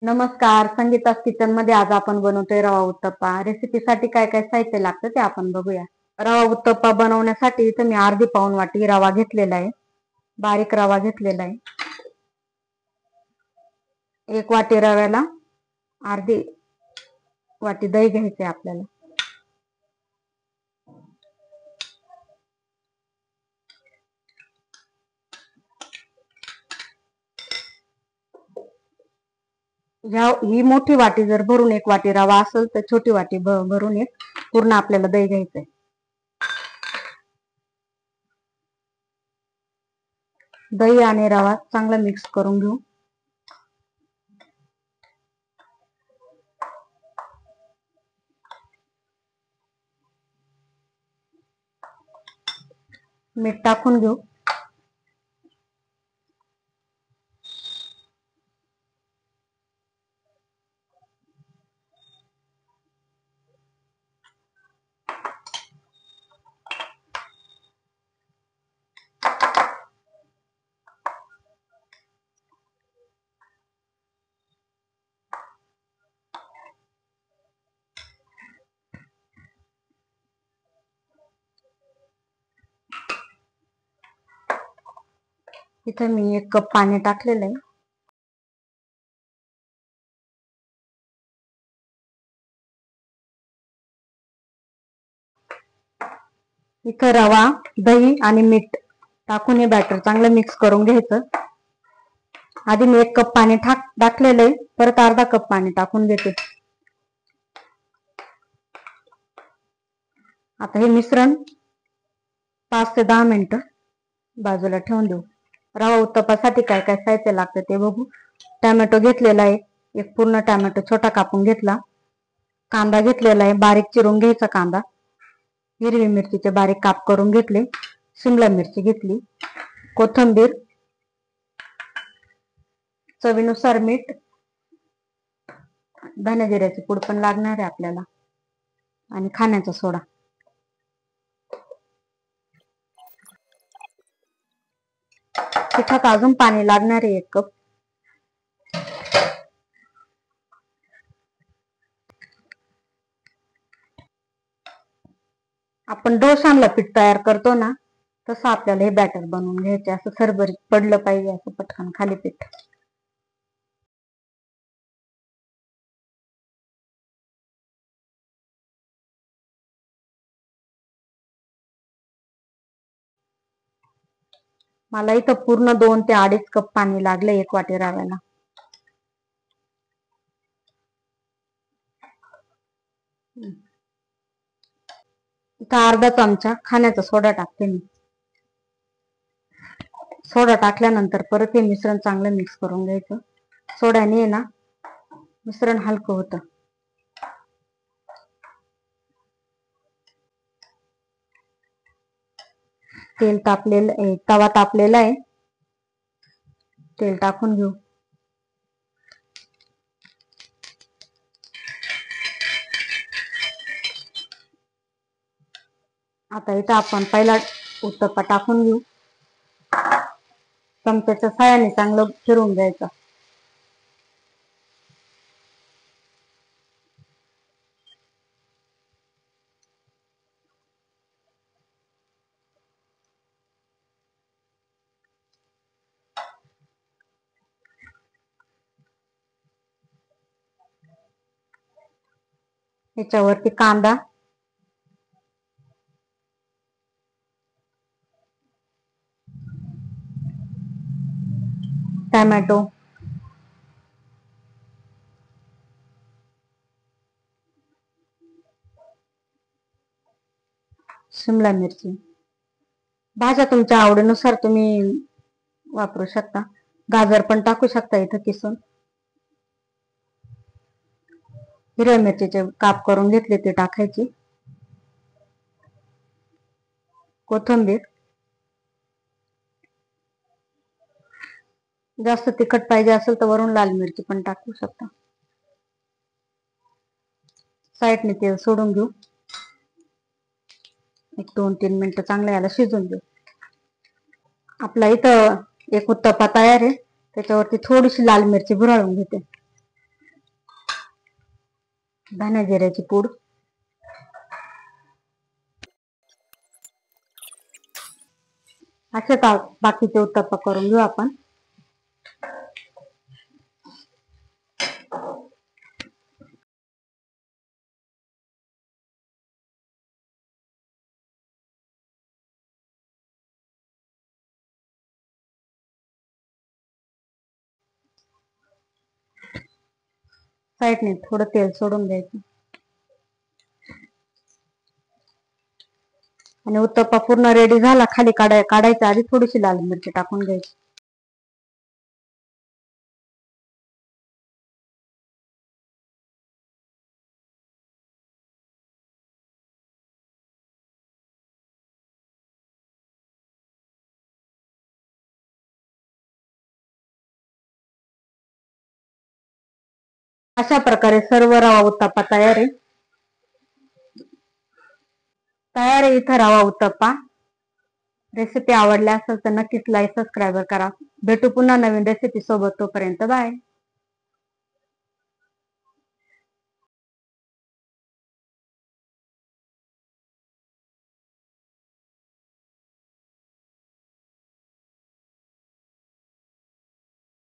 नमस्कार, संगीता's किचन मध्ये आज आपण बनवतोय रवा उत्तप्पा. रेसिपीसाठी काय काय साहित्य लागतं ते आपण बघूया. रवा उत्तप्पा बनवण्यासाठी इथे मी अर्धी पाऊण वाटी रवा घेतलेला आहे. बारीक रवा घेतलेला आहे. 1 वाटी रव्याला अर्धी वाटी दही घ्यायचे आपल्याला. ही मोठी वाटी जर भरून 1 वाटी रवा असेल तर छोटी वाटी भरून एक पूर्ण आपल्याला दही घ्यायचंय. दही आणि रवा चांगला मिक्स करून घेऊ. मीठ टाकून घेऊ. इथे मी 1 कप पाणी टाकलेलं आहे. इथं रवा, दही आणि मीठ टाकून हे बॅटर चांगलं मिक्स करून घ्यायचं. आधी मी 1 कप पाणी टाकलेलं आहे, परत अर्धा कप पाणी टाकून घेते. आता हे मिश्रण 5 ते 10 मिनिटं बाजूला ठेवून देऊ. रवा उत्तप्पासाठी काय काय साहित्य लागतं ते बघू. टोमॅटो घेतलेला आहे, एक पूर्ण टोमॅटो छोटा कापून घेतला. कांदा घेतलेला आहे, बारीक चिरून घ्यायचा कांदा. हिरवी मिरचीचे बारीक काप करून घेतले. शिमला मिरची घेतली. कोथिंबीर, चवीनुसार मीठ, धने जिऱ्याची पूड पण लागणार आहे आपल्याला आणि खाण्याचा सोडा. पिठात अजून पाणी लागणार आहे 1 कप. आपण डोसांना पीठ तयार करतो ना, तसं आपल्याला हे बॅटर बनवून घ्यायचे. असं सरभरीत पडलं पाहिजे, असं पटकन खाली पीठ. मला इथं पूर्ण 2 ते 2.5 कप पाणी लागलं 1 वाटी रव्याला. इथं अर्धा चमचा खाण्याचा सोडा टाकते मी. सोडा टाकल्यानंतर परत हे मिश्रण चांगलं मिक्स करून घ्यायचं. सोड्याने ना मिश्रण हलकं होतं. तवा तापलेला आहे. तेल टाकून घेऊ. आता इथं आपण पहिला उत्तप्पा टाकून घेऊ. चमच्याच्या साहाय्याने चांगलं फिरवून घ्यायचं. याच्यावरती कांदा, टोमॅटो, शिमला मिरची, भाज्या तुमच्या आवडीनुसार तुम्ही वापरू शकता. गाजर पण टाकू शकता इथं किसून. हिरव्या मिरचीचे काप करून घेतले ते टाकायची. कोथिंबीर, जास्त तिखट पाहिजे असेल तर वरून लाल मिरची पण टाकू शकता. साईडने तेल सोडून घेऊ. 1-2-3 मिनिटं चांगलं याला शिजून घेऊ. आपला इथं एक उत्तप्पा तयार आहे. त्याच्यावरती थोडीशी लाल मिरची भुराळून घेते. धने जिऱ्याची पूड, असे बाकीचे उत्तप्पा करून घेऊ आपण. साईडने थोडं तेल सोडून द्यायचं आणि उत्तप्पा पूर्ण रेडी झाला खाली काढायच्या आधी थोडीशी लाल मिरची टाकून घ्यायची. अशा प्रकारे सर्व रवा उत्तप्पा तयार आहे. इथं रवा उत्तप्पा. रेसिपी आवडली असेल तर नक्कीच लाईक सबस्क्राईब करा. भेटू पुन्हा नवीन रेसिपी सोबत. तोपर्यंत बाय.